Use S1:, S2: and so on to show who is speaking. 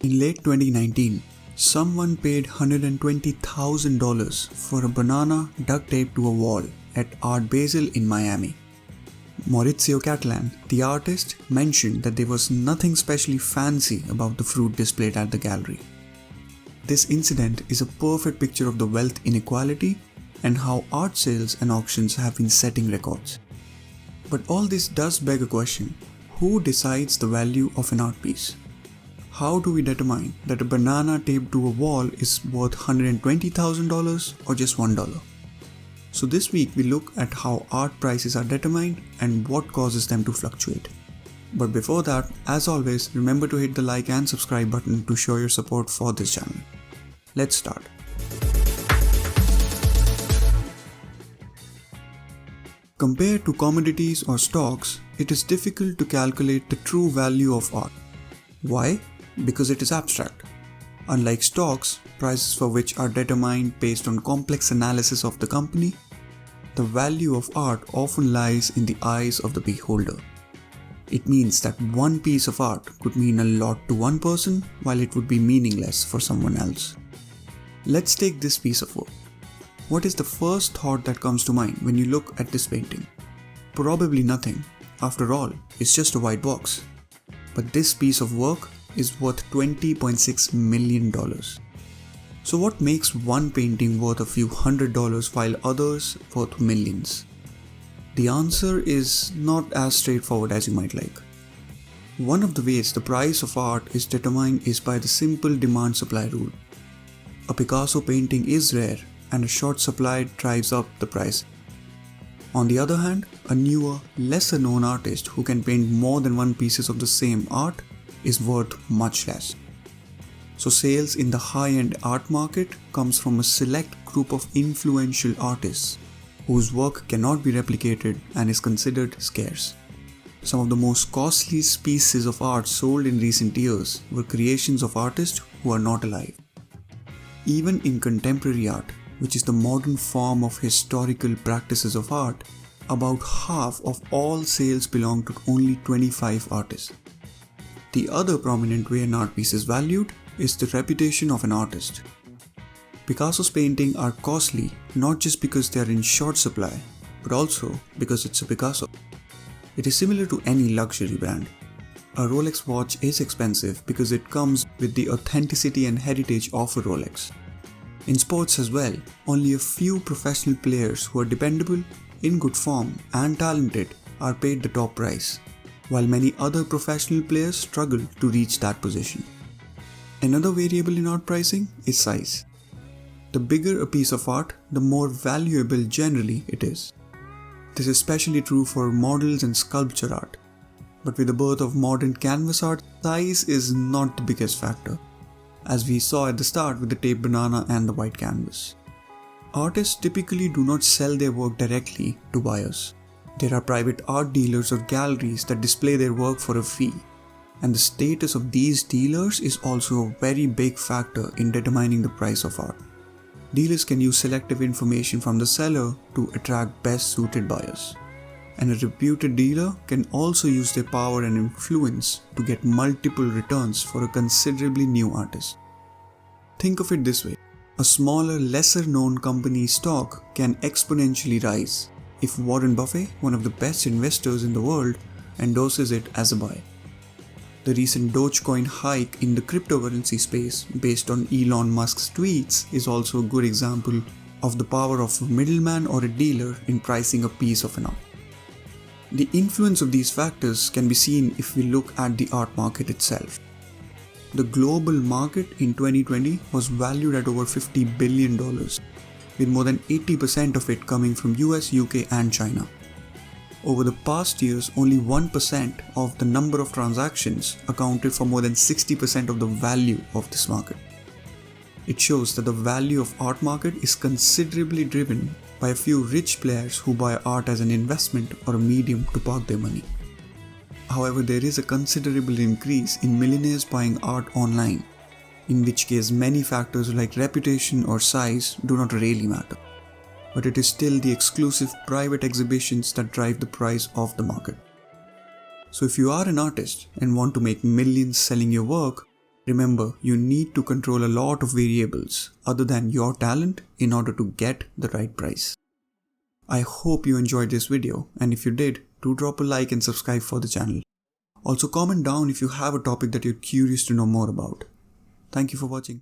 S1: In late 2019, someone paid $120,000 for a banana duct taped to a wall at Art Basel in Miami. Maurizio Catalan, the artist, mentioned that there was nothing specially fancy about the fruit displayed at the gallery. This incident is a perfect picture of the wealth inequality and how art sales and auctions have been setting records. But all this does beg a question: who decides the value of an art piece? How do we determine that a banana taped to a wall is worth $120,000 or just $1? So this week we look at how art prices are determined and what causes them to fluctuate. But before that, as always, remember to hit the like and subscribe button to show your support for this channel. Let's start. Compared to commodities or stocks, it is difficult to calculate the true value of art. Why? Because it is abstract. Unlike stocks, prices for which are determined based on complex analysis of the company, the value of art often lies in the eyes of the beholder. It means that one piece of art could mean a lot to one person while it would be meaningless for someone else. Let's take this piece of work. What is the first thought that comes to mind when you look at this painting? Probably nothing. After all, it's just a white box. But this piece of work is worth $20.6 million. So what makes one painting worth a few $100s while others worth millions? The answer is not as straightforward as you might like. One of the ways the price of art is determined is by the simple demand-supply rule. A Picasso painting is rare and a short supply drives up the price. On the other hand, a newer, lesser known artist who can paint more than one pieces of the same art is worth much less. So sales in the high-end art market comes from a select group of influential artists whose work cannot be replicated and is considered scarce. Some of the most costly pieces of art sold in recent years were creations of artists who are not alive. Even in contemporary art, which is the modern form of historical practices of art, about half of all sales belong to only 25 artists. The other prominent way an art piece is valued is the reputation of an artist. Picasso's paintings are costly not just because they are in short supply, but also because it's a Picasso. It is similar to any luxury brand. A Rolex watch is expensive because it comes with the authenticity and heritage of a Rolex. In sports as well, only a few professional players who are dependable, in good form and talented are paid the top price, while many other professional players struggle to reach that position. Another variable in art pricing is size. The bigger a piece of art, the more valuable generally it is. This is especially true for models and sculpture art. But with the birth of modern canvas art, size is not the biggest factor, as we saw at the start with the taped banana and the white canvas. Artists typically do not sell their work directly to buyers. There are private art dealers or galleries that display their work for a fee. And the status of these dealers is also a very big factor in determining the price of art. Dealers can use selective information from the seller to attract best suited buyers. And a reputed dealer can also use their power and influence to get multiple returns for a considerably new artist. Think of it this way: a smaller, lesser known company's stock can exponentially rise if Warren Buffett, one of the best investors in the world, endorses it as a buy. The recent Dogecoin hike in the cryptocurrency space based on Elon Musk's tweets is also a good example of the power of a middleman or a dealer in pricing a piece of an art. The influence of these factors can be seen if we look at the art market itself. The global market in 2020 was valued at over $50 billion, with more than 80% of it coming from US, UK and China. Over the past years, only 1% of the number of transactions accounted for more than 60% of the value of this market. It shows that the value of art market is considerably driven by a few rich players who buy art as an investment or a medium to park their money. However, there is a considerable increase in millionaires buying art online, in which case many factors like reputation or size do not really matter. But it is still the exclusive private exhibitions that drive the price of the market. So if you are an artist and want to make millions selling your work, Remember, you need to control a lot of variables other than your talent in order to get the right price. I hope you enjoyed this video, and if you did, do drop a like and subscribe for the channel. Also comment down if you have a topic that you're curious to know more about. Thank you for watching.